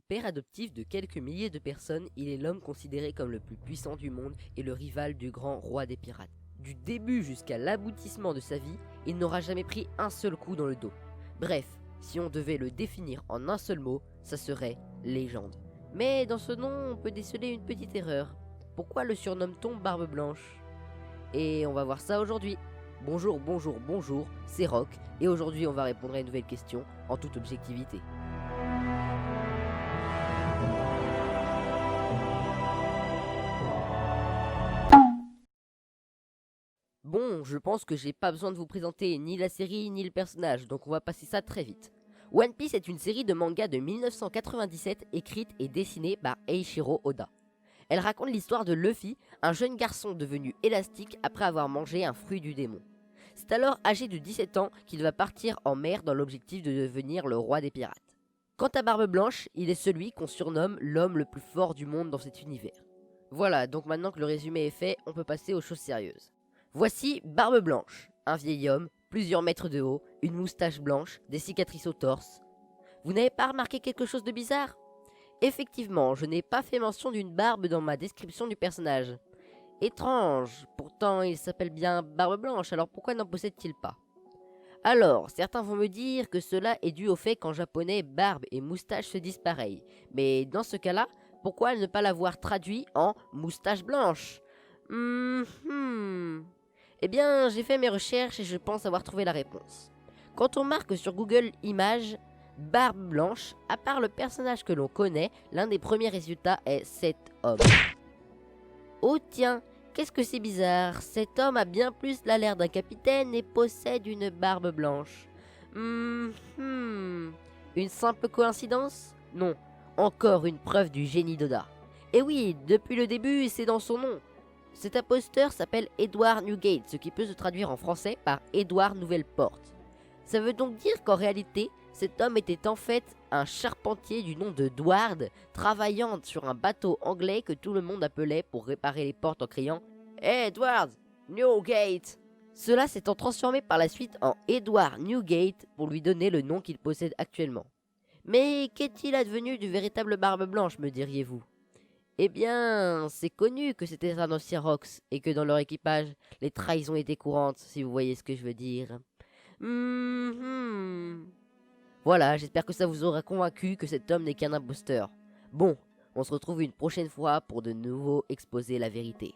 Père adoptif de quelques milliers de personnes, il est l'homme considéré comme le plus puissant du monde et le rival du grand roi des pirates. Du début jusqu'à l'aboutissement de sa vie, il n'aura jamais pris un seul coup dans le dos. Bref, si on devait le définir en un seul mot, ça serait légende. Mais dans ce nom, on peut déceler une petite erreur. Pourquoi le surnomme-t-on Barbe Blanche? Et on va voir ça aujourd'hui. Bonjour, bonjour, bonjour, c'est Rock, et aujourd'hui on va répondre à une nouvelle question en toute objectivité. Bon, je pense que j'ai pas besoin de vous présenter ni la série ni le personnage, donc on va passer ça très vite. One Piece est une série de mangas de 1997 écrite et dessinée par Eiichiro Oda. Elle raconte l'histoire de Luffy, un jeune garçon devenu élastique après avoir mangé un fruit du démon. C'est alors âgé de 17 ans qu'il va partir en mer dans l'objectif de devenir le roi des pirates. Quant à Barbe Blanche, il est celui qu'on surnomme l'homme le plus fort du monde dans cet univers. Voilà, donc maintenant que le résumé est fait, on peut passer aux choses sérieuses. Voici Barbe Blanche, un vieil homme, plusieurs mètres de haut, une moustache blanche, des cicatrices au torse. Vous n'avez pas remarqué quelque chose de bizarre? Effectivement, je n'ai pas fait mention d'une barbe dans ma description du personnage. Étrange, pourtant il s'appelle bien Barbe Blanche, alors pourquoi n'en possède-t-il pas? Alors, certains vont me dire que cela est dû au fait qu'en japonais, barbe et moustache se disent pareil. Mais dans ce cas-là, pourquoi ne pas l'avoir traduit en moustache blanche? Eh bien, j'ai fait mes recherches et je pense avoir trouvé la réponse. Quand on marque sur Google Images Barbe Blanche, à part le personnage que l'on connaît, l'un des premiers résultats est cet homme. Oh tiens, qu'est-ce que c'est bizarre, cet homme a bien plus l'air d'un capitaine et possède une barbe blanche. Une simple coïncidence? Non, encore une preuve du génie d'Oda. Et oui, depuis le début, c'est dans son nom. Cet imposteur s'appelle Edward Newgate, ce qui peut se traduire en français par Edward Nouvelle-Porte. Ça veut donc dire qu'en réalité, cet homme était en fait un charpentier du nom de Dward, travaillant sur un bateau anglais que tout le monde appelait pour réparer les portes en criant « Hey Edward, Newgate !» Cela s'étant transformé par la suite en Edward Newgate pour lui donner le nom qu'il possède actuellement. Mais qu'est-il advenu du véritable Barbe Blanche, me diriez-vous? Eh bien, c'est connu que c'était un ancien Rox et que dans leur équipage, les trahisons étaient courantes, si vous voyez ce que je veux dire. Voilà, j'espère que ça vous aura convaincu que cet homme n'est qu'un imposteur. Bon, on se retrouve une prochaine fois pour de nouveau exposer la vérité.